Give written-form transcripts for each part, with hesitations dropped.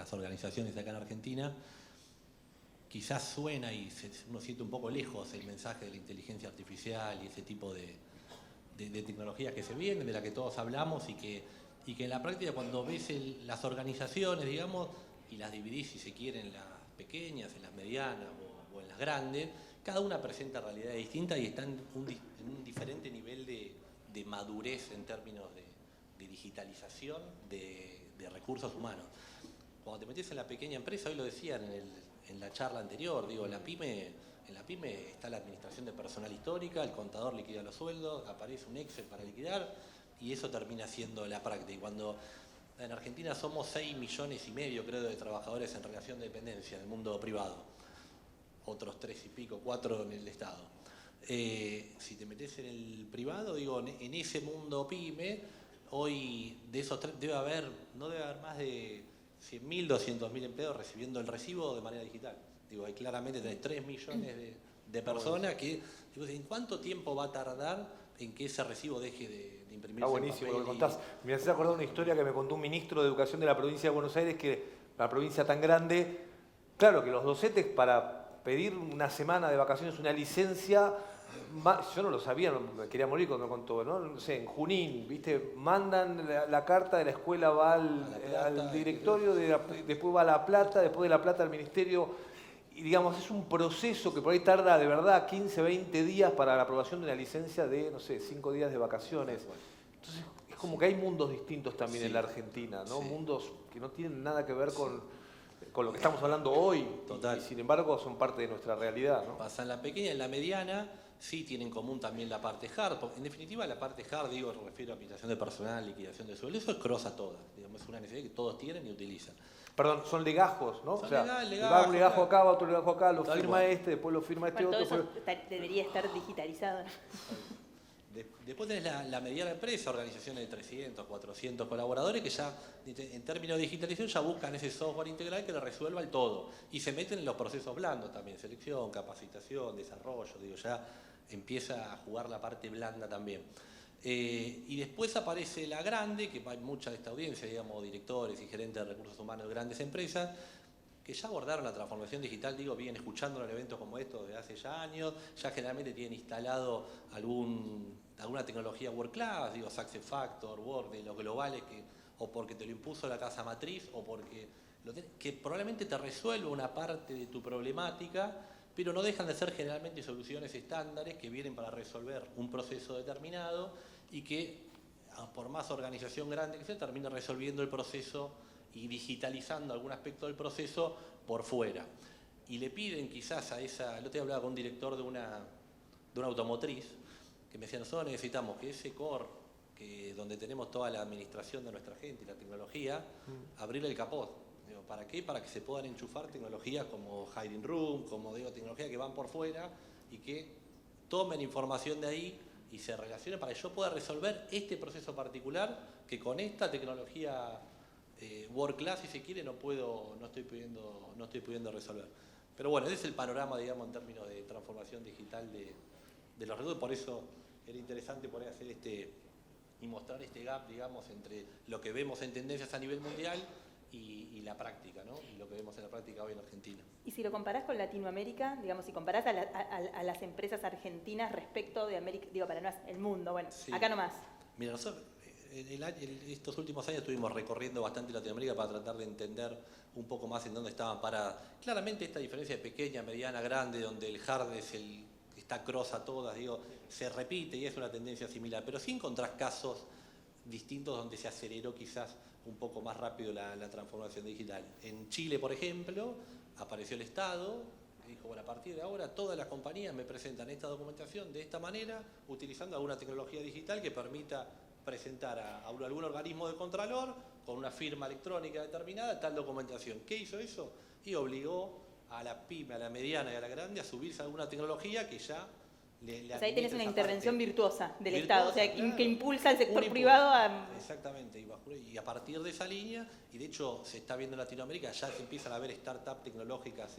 las organizaciones acá en Argentina, quizás suena y uno siente un poco lejos el mensaje de la inteligencia artificial y ese tipo de tecnologías que se vienen, de las que todos hablamos y que en la práctica cuando ves las organizaciones, digamos, y las dividís, si se quiere, en las pequeñas, en las medianas o en las grandes, cada una presenta realidades distintas y está en un diferente nivel de madurez en términos de digitalización de recursos humanos. Cuando te metes en la pequeña empresa, hoy lo decían en la charla anterior, digo, en la pyme está la administración de personal histórica, el contador liquida los sueldos, aparece un Excel para liquidar y eso termina siendo la práctica. Y cuando en Argentina somos 6,5 millones, creo, de trabajadores en relación de dependencia en el mundo privado, otros 3 y pico, 4 en el Estado. Si te metes en el privado, digo, en ese mundo pyme, hoy de esos no debe haber más de 100.000, 200.000 empleados recibiendo el recibo de manera digital. Digo, hay claramente tenés 3 millones de personas que, digo, ¿en cuánto tiempo va a tardar en que ese recibo deje de imprimirse? Está buenísimo lo que contás. Me haces acordar una historia que me contó un ministro de Educación de la provincia de Buenos Aires, que la provincia tan grande, claro que los docentes para pedir una semana de vacaciones, una licencia, yo no lo sabía, me quería morir cuando me contó, ¿no? No sé, en Junín, ¿viste? Mandan la carta de la escuela, va al directorio, después va a La Plata, después de La Plata al ministerio. Y digamos, es un proceso que por ahí tarda de verdad 15, 20 días para la aprobación de una licencia de, no sé, 5 días de vacaciones. Entonces, es como que hay mundos distintos también en la Argentina, ¿no? Sí. Mundos que no tienen nada que ver con lo que estamos hablando hoy. Total. Y sin embargo son parte de nuestra realidad, ¿no? Pasa en la pequeña, en la mediana, sí tienen en común también la parte hard. En definitiva, la parte hard, digo, refiero a administración de personal, liquidación de sueldo, eso es cross a todas. Digamos, es una necesidad que todos tienen y utilizan. Perdón, son legajos, ¿no? Son o sea, legajos, va un legajo acá, va otro legajo acá, lo tal firma cual. después lo firma este bueno, otro. Todo eso debería estar digitalizado. Después tenés la mediana empresa, organizaciones de 300, 400 colaboradores que ya, en términos de digitalización, ya buscan ese software integral que le resuelva el todo. Y se meten en los procesos blandos también, selección, capacitación, desarrollo, digo, ya empieza a jugar la parte blanda también. Y después aparece la grande, que hay mucha de esta audiencia, digamos, directores y gerentes de recursos humanos de grandes empresas, que ya abordaron la transformación digital, digo, vienen escuchándolo en eventos como estos desde hace ya años, ya generalmente tienen instalado alguna tecnología world class, digo, SuccessFactors, Word, de los globales, o porque te lo impuso la casa matriz, o porque que probablemente te resuelve una parte de tu problemática, pero no dejan de ser generalmente soluciones estándares que vienen para resolver un proceso determinado y que, por más organización grande que sea, termina resolviendo el proceso y digitalizando algún aspecto del proceso por fuera. Y le piden quizás a esa... El otro día hablaba con un director de una automotriz que me decía, nosotros necesitamos que ese core, donde tenemos toda la administración de nuestra gente y la tecnología, abrirle el capot. Digo, ¿para qué? Para que se puedan enchufar tecnologías como Hiding Room, como digo, tecnologías que van por fuera y que tomen información de ahí y se relacionen para que yo pueda resolver este proceso particular que con esta tecnología world class, si se quiere, no estoy pudiendo resolver. Pero bueno, ese es el panorama, digamos, en términos de transformación digital de los recursos. Por eso era interesante poder hacer y mostrar este gap, digamos, entre lo que vemos en tendencias a nivel mundial y la práctica, ¿no? Y lo que vemos en la práctica hoy en Argentina. Y si lo comparás con Latinoamérica, digamos, si comparás a las empresas argentinas respecto de América, digo, para no el mundo, bueno, sí. Acá nomás. Mira, nosotros estos últimos años estuvimos recorriendo bastante Latinoamérica para tratar de entender un poco más en dónde estaban paradas. Claramente esta diferencia de pequeña, mediana, grande, donde el hard es está cross a todas, digo, se repite y es una tendencia similar, pero sí encontrás casos distintos donde se aceleró quizás un poco más rápido la transformación digital. En Chile, por ejemplo, apareció el Estado, que dijo, bueno, a partir de ahora todas las compañías me presentan esta documentación de esta manera, utilizando alguna tecnología digital que permita presentar a algún organismo de contralor con una firma electrónica determinada tal documentación. ¿Qué hizo eso? Y obligó a la pyme, a la mediana y a la grande a subirse a alguna tecnología que ya le o sea, ahí tenés una intervención virtuosa del virtuosa, Estado, o sea, claro, que impulsa al sector privado a... Exactamente, y a partir de esa línea, y de hecho se está viendo en Latinoamérica, ya se empiezan a ver startups tecnológicas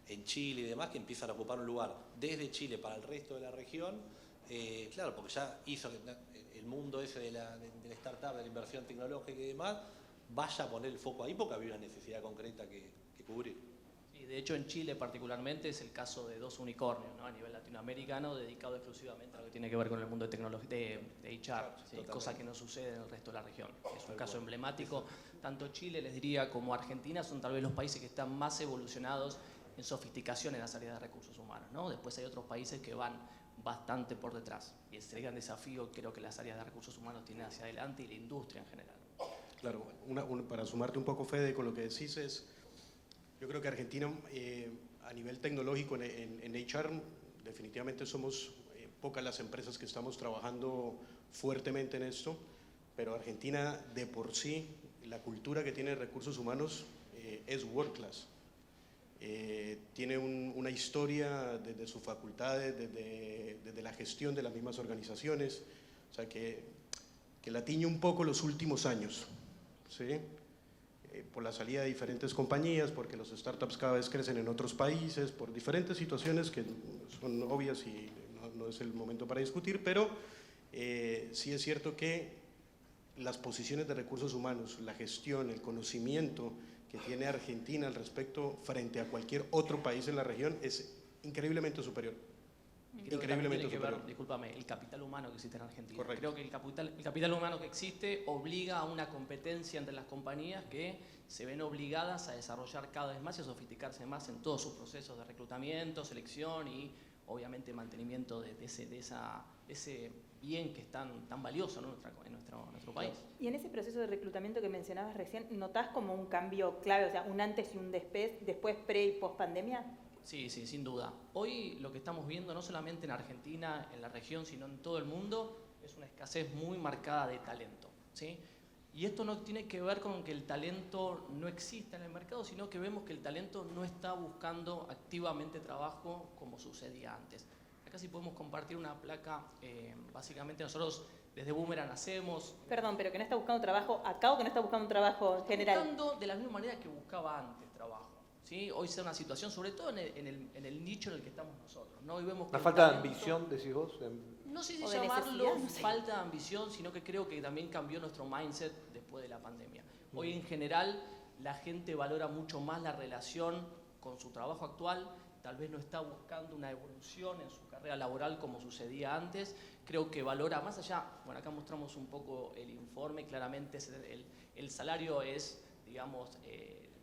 en Chile y demás que empiezan a ocupar un lugar desde Chile para el resto de la región, claro, porque ya hizo el mundo ese de la startup, de la inversión tecnológica y demás, vaya a poner el foco ahí porque había una necesidad concreta que cubrir. Y de hecho en Chile particularmente es el caso de 2 unicornios, ¿no? A nivel latinoamericano dedicado exclusivamente a lo que tiene que ver con el mundo de tecnología, de HR, ¿sí? Cosa que no sucede en el resto de la región. Es un caso emblemático. Tanto Chile, les diría, como Argentina son tal vez los países que están más evolucionados en sofisticación en las áreas de recursos humanos, ¿no? Después hay otros países que van bastante por detrás. Y ese es el gran desafío creo que las áreas de recursos humanos tienen hacia adelante y la industria en general. Claro, para sumarte un poco, Fede, con lo que decís yo creo que Argentina a nivel tecnológico en HR definitivamente somos pocas las empresas que estamos trabajando fuertemente en esto, pero Argentina de por sí, la cultura que tiene recursos humanos es world class. Tiene una historia desde sus facultades, desde la gestión de las mismas organizaciones, o sea que la tiñe un poco los últimos años, ¿sí? Por la salida de diferentes compañías, porque los startups cada vez crecen en otros países, por diferentes situaciones que son obvias y no es el momento para discutir, pero sí es cierto que las posiciones de recursos humanos, la gestión, el conocimiento que tiene Argentina al respecto frente a cualquier otro país en la región es increíblemente superior. Increíblemente superior. Discúlpame, el capital humano que existe en Argentina. Correcto. Creo que el capital humano que existe obliga a una competencia entre las compañías que se ven obligadas a desarrollar cada vez más y a sofisticarse más en todos sus procesos de reclutamiento, selección y obviamente mantenimiento de ese bien que es tan valioso, ¿no? en nuestro país. Y en ese proceso de reclutamiento que mencionabas recién, ¿notás como un cambio clave, o sea, un antes y un después pre y post pandemia? Sí, sin duda. Hoy lo que estamos viendo, no solamente en Argentina, en la región, sino en todo el mundo, es una escasez muy marcada de talento, ¿sí? Y esto no tiene que ver con que el talento no exista en el mercado, sino que vemos que el talento no está buscando activamente trabajo como sucedía antes. Acá sí podemos compartir una placa, básicamente nosotros desde Boomerang hacemos... Perdón, pero que no está buscando trabajo acá o que no está buscando un trabajo en general. Buscando de la misma manera que buscaba antes trabajo. ¿Sí? Hoy se da una situación, sobre todo en el nicho en el que estamos nosotros, ¿no? Hoy vemos que ¿Una falta de ambición, decís vos? No sé si o de llamarlo necesidad, no sé. falta de ambición, sino que creo que también cambió nuestro mindset después de la pandemia. Hoy en general la gente valora mucho más la relación con su trabajo actual, tal vez no está buscando una evolución en su carrera laboral como sucedía antes, creo que valora más allá, bueno, acá mostramos un poco el informe, claramente el salario es, digamos,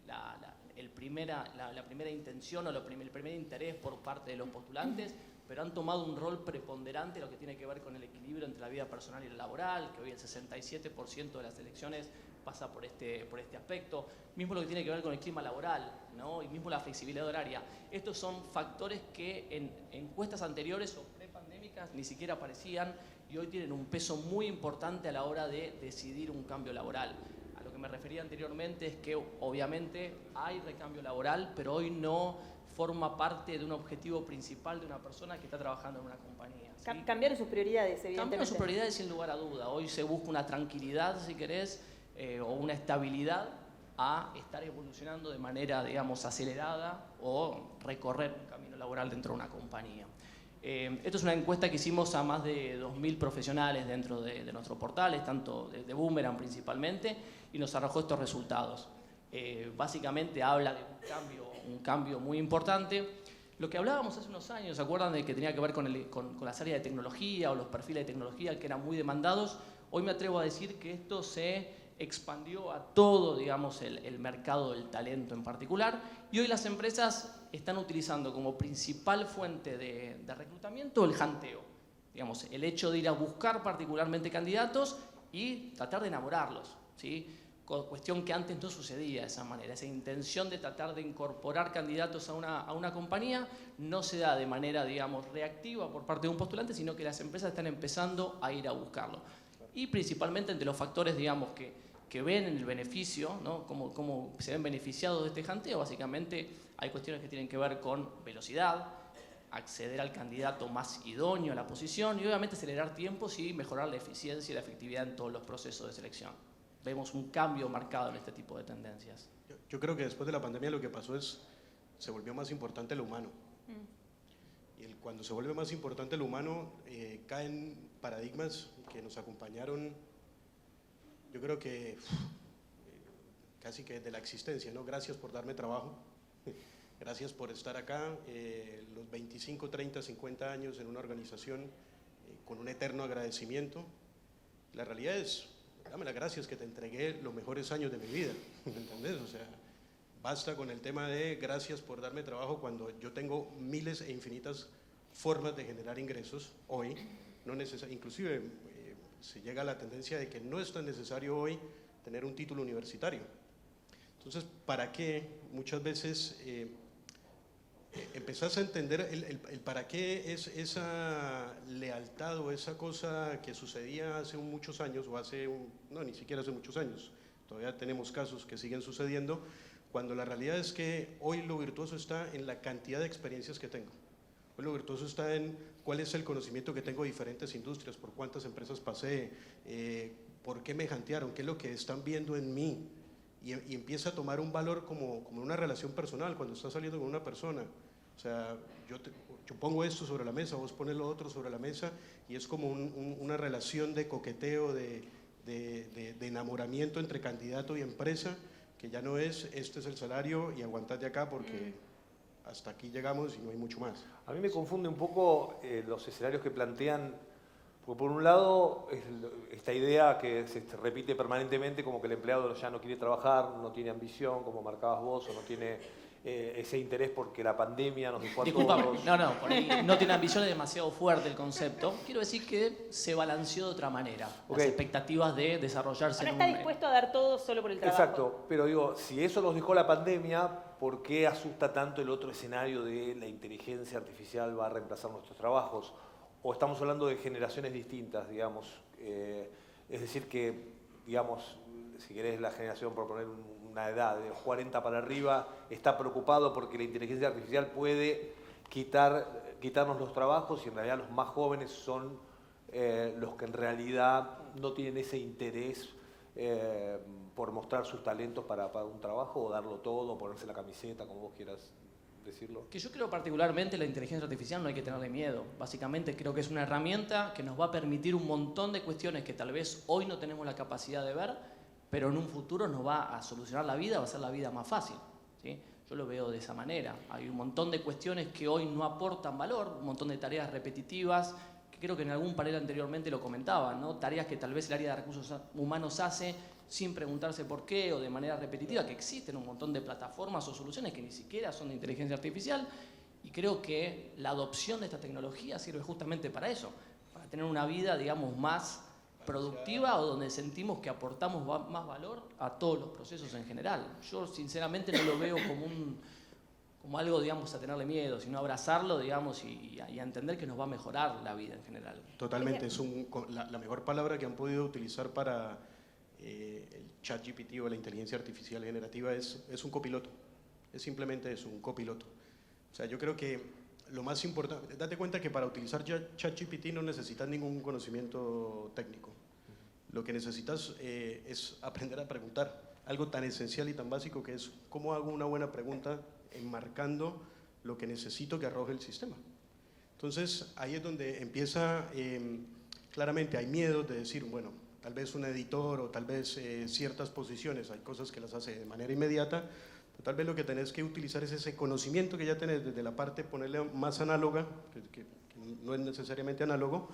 la primera intención o el primer interés por parte de los postulantes, pero han tomado un rol preponderante en lo que tiene que ver con el equilibrio entre la vida personal y la laboral, que hoy el 67% de las elecciones pasa por este aspecto, mismo lo que tiene que ver con el clima laboral, ¿no? Y mismo la flexibilidad horaria. Estos son factores que en encuestas anteriores o prepandémicas ni siquiera aparecían y hoy tienen un peso muy importante a la hora de decidir un cambio laboral. A lo que me refería anteriormente es que obviamente hay recambio laboral, pero hoy no forma parte de un objetivo principal de una persona que está trabajando en una compañía, ¿sí? Cambiaron sus prioridades, evidentemente. Cambiaron sus prioridades sin lugar a duda. Hoy se busca una tranquilidad, si querés, o una estabilidad a estar evolucionando de manera, digamos, acelerada o recorrer un camino laboral dentro de una compañía. Esto es una encuesta que hicimos a más de 2.000 profesionales dentro de nuestros portales, tanto de Boomerang principalmente, y nos arrojó estos resultados. Básicamente habla de un cambio muy importante. Lo que hablábamos hace unos años, ¿se acuerdan de que tenía que ver con las áreas de tecnología o los perfiles de tecnología que eran muy demandados? Hoy me atrevo a decir que esto se expandió a todo, digamos, el mercado del talento en particular, y hoy las empresas están utilizando como principal fuente de reclutamiento el hunteo, digamos, el hecho de ir a buscar particularmente candidatos y tratar de enamorarlos, ¿sí? Cuestión que antes no sucedía de esa manera. Esa intención de tratar de incorporar candidatos a una compañía no se da de manera, digamos, reactiva por parte de un postulante, sino que las empresas están empezando a ir a buscarlo. Y principalmente entre los factores, digamos, que ven en el beneficio, ¿no? Cómo se ven beneficiados de este hunteo, básicamente hay cuestiones que tienen que ver con velocidad, acceder al candidato más idóneo a la posición y obviamente acelerar tiempos y mejorar la eficiencia y la efectividad en todos los procesos de selección. Vemos un cambio marcado en este tipo de tendencias. Yo creo que después de la pandemia lo que pasó se volvió más importante lo humano. Y cuando se vuelve más importante lo humano, caen paradigmas que nos acompañaron, yo creo que casi que de la existencia, ¿no? Gracias por darme trabajo, gracias por estar acá, los 25, 30, 50 años en una organización con un eterno agradecimiento. La realidad es, dame las gracias que te entregué los mejores años de mi vida, ¿entendés? O sea, basta con el tema de gracias por darme trabajo cuando yo tengo miles e infinitas formas de generar ingresos hoy, no inclusive se llega a la tendencia de que no es tan necesario hoy tener un título universitario. Entonces, ¿para qué? Muchas veces empezás a entender el para qué es esa lealtad o esa cosa que sucedía hace muchos años, o no, ni siquiera hace muchos años, todavía tenemos casos que siguen sucediendo, cuando la realidad es que hoy lo virtuoso está en la cantidad de experiencias que tengo. Hoy lo virtuoso está en cuál es el conocimiento que tengo de diferentes industrias, por cuántas empresas pasé, por qué me jantearon, qué es lo que están viendo en mí. Y empieza a tomar un valor como una relación personal, cuando estás saliendo con una persona. O sea, yo pongo esto sobre la mesa, vos pones lo otro sobre la mesa, y es como una relación de coqueteo, de enamoramiento entre candidato y empresa, que ya no es, este es el salario y aguantate acá porque hasta aquí llegamos y no hay mucho más. A mí me confunde un poco los escenarios que plantean, porque por un lado es esta idea que se repite permanentemente, como que el empleado ya no quiere trabajar, no tiene ambición, como marcabas vos, o no tiene ese interés porque la pandemia nos dejó a Disculpame, todos. no, por ahí no tiene ambición, es demasiado fuerte el concepto. Quiero decir que se balanceó de otra manera, las expectativas de desarrollarse. No está dispuesto a dar todo solo por el trabajo. Exacto, pero digo, si eso nos dejó la pandemia, ¿por qué asusta tanto el otro escenario de la inteligencia artificial va a reemplazar nuestros trabajos? O estamos hablando de generaciones distintas, digamos. Es decir que, digamos, si querés la generación, por poner una edad de 40 para arriba, está preocupado porque la inteligencia artificial puede quitarnos los trabajos, y en realidad los más jóvenes son los que en realidad no tienen ese interés por mostrar sus talentos para un trabajo, o darlo todo, ponerse la camiseta, como vos quieras decirlo. Que yo creo particularmente la inteligencia artificial no hay que tenerle miedo. Básicamente creo que es una herramienta que nos va a permitir un montón de cuestiones que tal vez hoy no tenemos la capacidad de ver, pero en un futuro nos va a solucionar la vida, va a hacer la vida más fácil, ¿sí? Yo lo veo de esa manera. Hay un montón de cuestiones que hoy no aportan valor, un montón de tareas repetitivas, que creo que en algún panel anteriormente lo comentaban, ¿no? Tareas que tal vez el área de recursos humanos hace sin preguntarse por qué, o de manera repetitiva, que existen un montón de plataformas o soluciones que ni siquiera son de inteligencia artificial, y creo que la adopción de esta tecnología sirve justamente para eso, para tener una vida, digamos, más productiva, o donde sentimos que aportamos más valor a todos los procesos en general. Yo sinceramente no lo veo como algo, digamos, a tenerle miedo, sino abrazarlo, digamos, y a entender que nos va a mejorar la vida en general. Totalmente, es la mejor palabra que han podido utilizar para el ChatGPT o la inteligencia artificial generativa es un copiloto, es simplemente eso, un copiloto. O sea, yo creo que lo más importante, date cuenta que para utilizar ChatGPT no necesitas ningún conocimiento técnico. Lo que necesitas es aprender a preguntar, algo tan esencial y tan básico que es cómo hago una buena pregunta enmarcando lo que necesito que arroje el sistema. Entonces ahí es donde empieza, claramente hay miedo de decir, bueno, tal vez un editor o tal vez ciertas posiciones, hay cosas que las hace de manera inmediata, pero tal vez lo que tenés que utilizar es ese conocimiento que ya tenés desde la parte, ponerle más análoga, que no es necesariamente análogo,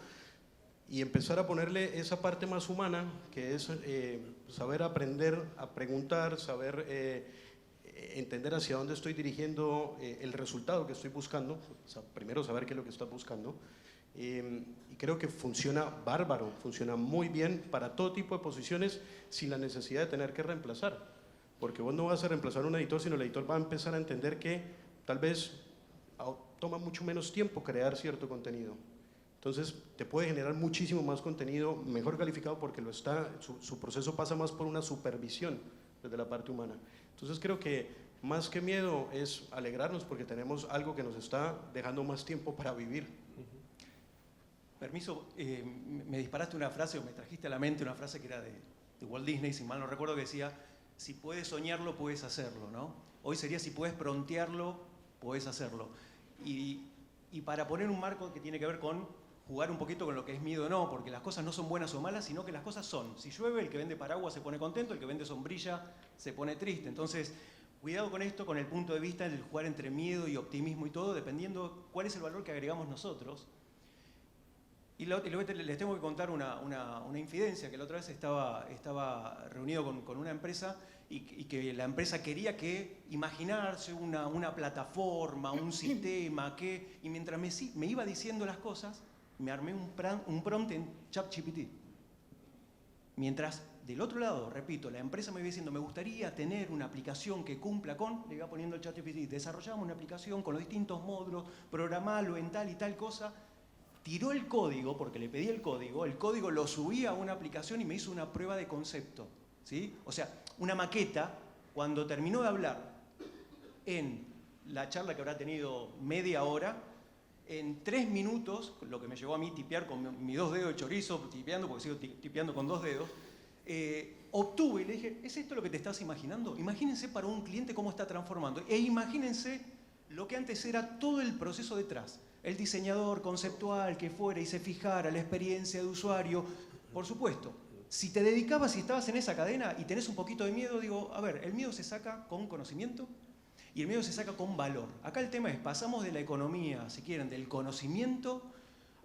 y empezar a ponerle esa parte más humana, que es saber aprender a preguntar, saber entender hacia dónde estoy dirigiendo el resultado que estoy buscando, o sea, primero saber qué es lo que estás buscando, y creo que funciona bárbaro, funciona muy bien para todo tipo de posiciones sin la necesidad de tener que reemplazar, porque vos no vas a reemplazar a un editor, sino el editor va a empezar a entender que tal vez toma mucho menos tiempo crear cierto contenido. Entonces te puede generar muchísimo más contenido mejor calificado porque su proceso pasa más por una supervisión desde la parte humana. Entonces creo que más que miedo es alegrarnos porque tenemos algo que nos está dejando más tiempo para vivir. Permiso, me disparaste una frase o me trajiste a la mente una frase que era de Walt Disney, si mal no recuerdo, que decía, si puedes soñarlo, puedes hacerlo, ¿no? Hoy sería si puedes prontearlo, puedes hacerlo. Y para poner un marco que tiene que ver con jugar un poquito con lo que es miedo o no, porque las cosas no son buenas o malas, sino que las cosas son. Si llueve, el que vende paraguas se pone contento, el que vende sombrilla se pone triste. Entonces, cuidado con esto, con el punto de vista del jugar entre miedo y optimismo y todo, dependiendo cuál es el valor que agregamos nosotros. Y les tengo que contar una infidencia, que la otra vez estaba reunido con una empresa y que la empresa quería imaginarse una plataforma, un sistema, y mientras me iba diciendo las cosas, me armé un prompt en ChatGPT. Mientras del otro lado, repito, la empresa me iba diciendo, me gustaría tener una aplicación que cumpla con, le iba poniendo el ChatGPT, desarrollamos una aplicación con los distintos módulos, programalo en tal y tal cosa. Tiró el código, porque le pedí el código lo subí a una aplicación y me hizo una prueba de concepto, ¿sí? O sea, una maqueta. Cuando terminó de hablar en la charla que habrá tenido media hora, en 3 minutos, lo que me llevó a mí tipear con mis 2 dedos de chorizo, tipeando, porque sigo tipeando con 2 dedos, obtuve y le dije, ¿es esto lo que te estás imaginando? Imagínense para un cliente cómo está transformando. E imagínense lo que antes era todo el proceso detrás. El diseñador conceptual que fuera y se fijara la experiencia de usuario. Por supuesto, si te dedicabas, si estabas en esa cadena y tenés un poquito de miedo, digo, a ver, el miedo se saca con conocimiento y el miedo se saca con valor. Acá el tema es, pasamos de la economía, si quieren, del conocimiento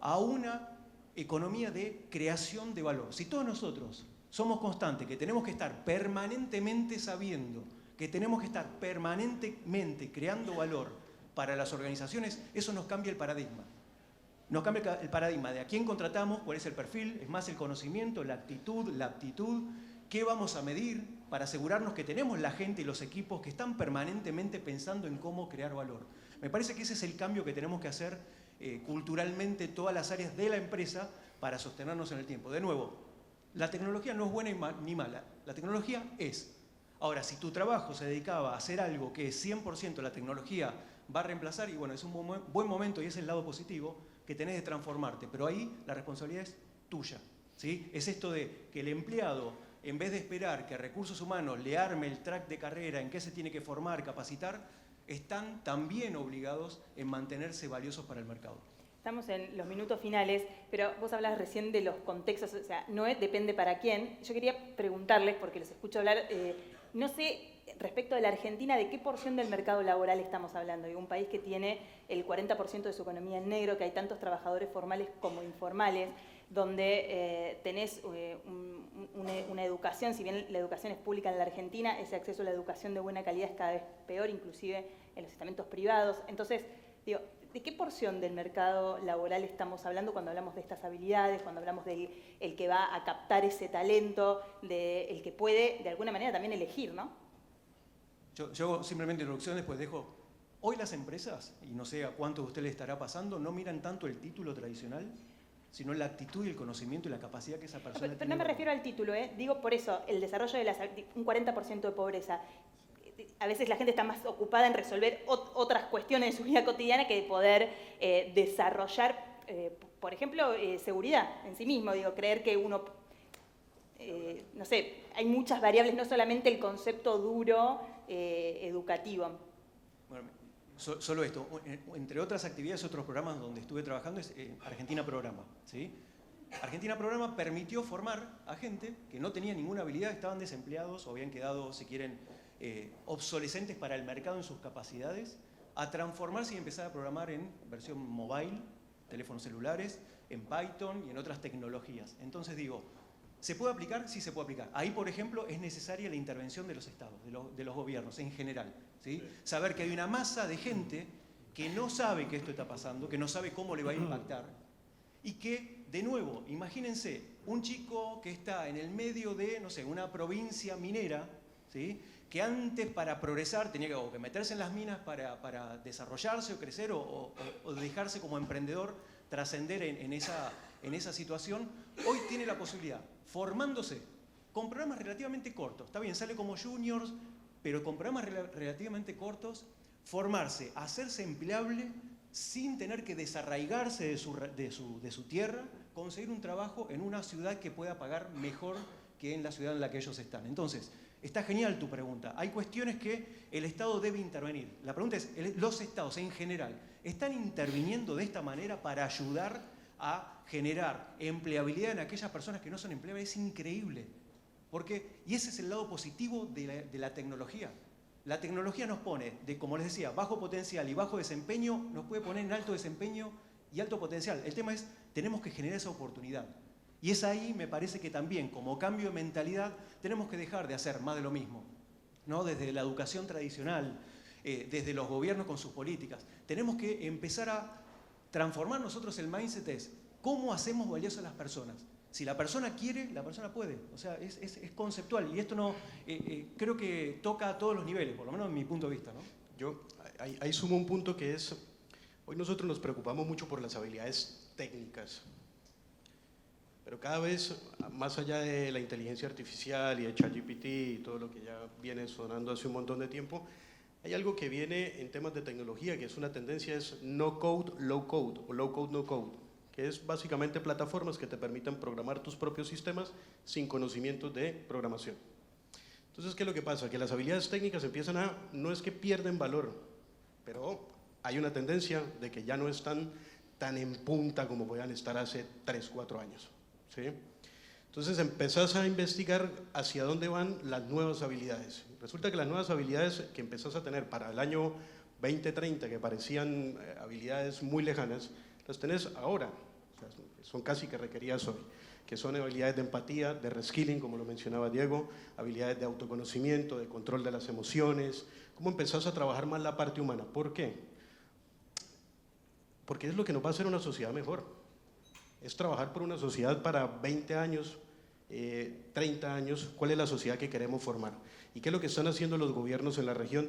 a una economía de creación de valor. Si todos nosotros somos constantes, que tenemos que estar permanentemente sabiendo, que tenemos que estar permanentemente creando valor para las organizaciones, eso nos cambia el paradigma. Nos cambia el paradigma de a quién contratamos, cuál es el perfil, es más el conocimiento, la actitud, la aptitud, qué vamos a medir para asegurarnos que tenemos la gente y los equipos que están permanentemente pensando en cómo crear valor. Me parece que ese es el cambio que tenemos que hacer culturalmente todas las áreas de la empresa para sostenernos en el tiempo. De nuevo, la tecnología no es buena ni mala, la tecnología es. Ahora, si tu trabajo se dedicaba a hacer algo que 100% la tecnología va a reemplazar, y bueno, es un buen momento y es el lado positivo que tenés de transformarte, pero ahí la responsabilidad es tuya, ¿sí? Es esto de que el empleado, en vez de esperar que Recursos Humanos le arme el track de carrera, en qué se tiene que formar, capacitar, están también obligados en mantenerse valiosos para el mercado. Estamos en los minutos finales, pero vos hablas recién de los contextos, o sea, no depende para quién. Yo quería preguntarles, porque los escucho hablar, no sé, respecto de la Argentina, ¿de qué porción del mercado laboral estamos hablando? De un país que tiene el 40% de su economía en negro, que hay tantos trabajadores formales como informales, donde tenés una educación, si bien la educación es pública en la Argentina, ese acceso a la educación de buena calidad es cada vez peor, inclusive en los estamentos privados. Entonces, digo, ¿de qué porción del mercado laboral estamos hablando cuando hablamos de estas habilidades, cuando hablamos del que va a captar ese talento, del que puede de alguna manera también elegir, ¿no? Yo hago simplemente introducción, después dejo. Hoy las empresas, y no sé a cuánto de ustedes les estará pasando, no miran tanto el título tradicional, sino la actitud y el conocimiento y la capacidad que esa persona tiene. Pero no me refiero al título, digo por eso, el desarrollo de un 40% de pobreza. A veces la gente está más ocupada en resolver otras cuestiones de su vida cotidiana que de poder desarrollar, por ejemplo, seguridad en sí mismo. Digo, creer que uno, no sé, hay muchas variables, no solamente el concepto duro educativo. Bueno, solo esto, entre otras actividades, otros programas donde estuve trabajando es Argentina Programa, ¿sí? Argentina Programa permitió formar a gente que no tenía ninguna habilidad, estaban desempleados o habían quedado, si quieren, obsolescentes para el mercado en sus capacidades, a transformarse y empezar a programar en versión mobile, teléfonos celulares, en Python y en otras tecnologías. Entonces digo, ¿se puede aplicar? Sí se puede aplicar. Ahí, por ejemplo, es necesaria la intervención de los estados, de los gobiernos en general, ¿sí? Saber que hay una masa de gente que no sabe que esto está pasando, que no sabe cómo le va a impactar y que, de nuevo, imagínense, un chico que está en el medio de, no sé, una provincia minera, ¿sí? Que antes para progresar tenía que meterse en las minas para desarrollarse o crecer o dejarse como emprendedor, trascender en esa situación, hoy tiene la posibilidad, formándose con programas relativamente cortos, está bien, sale como juniors, pero con programas relativamente cortos, formarse, hacerse empleable sin tener que desarraigarse de su tierra, conseguir un trabajo en una ciudad que pueda pagar mejor que en la ciudad en la que ellos están. Entonces, está genial tu pregunta. Hay cuestiones que el Estado debe intervenir. La pregunta es, ¿los Estados en general están interviniendo de esta manera para ayudar a generar empleabilidad en aquellas personas que no son empleables, es increíble. Y ese es el lado positivo de la tecnología. La tecnología nos pone, como les decía, bajo potencial y bajo desempeño, nos puede poner en alto desempeño y alto potencial. El tema es, tenemos que generar esa oportunidad. Y es ahí, me parece que también, como cambio de mentalidad, tenemos que dejar de hacer más de lo mismo, ¿no? Desde la educación tradicional, desde los gobiernos con sus políticas. Tenemos que empezar a transformar nosotros el mindset, es cómo hacemos valiosas a las personas. Si la persona quiere, la persona puede. O sea, es conceptual. Y esto no creo que toca a todos los niveles, por lo menos en mi punto de vista, ¿no? Yo ahí sumo un punto que es, hoy nosotros nos preocupamos mucho por las habilidades técnicas, pero cada vez, más allá de la inteligencia artificial y de ChatGPT y todo lo que ya viene sonando hace un montón de tiempo, hay algo que viene en temas de tecnología, que es una tendencia, es no code, low code, o low code, no code, que es básicamente plataformas que te permitan programar tus propios sistemas sin conocimientos de programación. Entonces, ¿qué es lo que pasa? Que las habilidades técnicas no es que pierden valor, pero hay una tendencia de que ya no están tan en punta como podían estar hace 3, 4 años. ¿Sí? Entonces empezás a investigar hacia dónde van las nuevas habilidades. Resulta que las nuevas habilidades que empezás a tener para el año 2030, que parecían habilidades muy lejanas, las tenés ahora. O sea, son casi que requeridas hoy, que son habilidades de empatía, de reskilling, como lo mencionaba Diego, habilidades de autoconocimiento, de control de las emociones. ¿Cómo empezás a trabajar más la parte humana? ¿Por qué? Porque es lo que nos va a hacer una sociedad mejor. Es trabajar por una sociedad para 20 años, 30 años, cuál es la sociedad que queremos formar. ¿Y qué es lo que están haciendo los gobiernos en la región?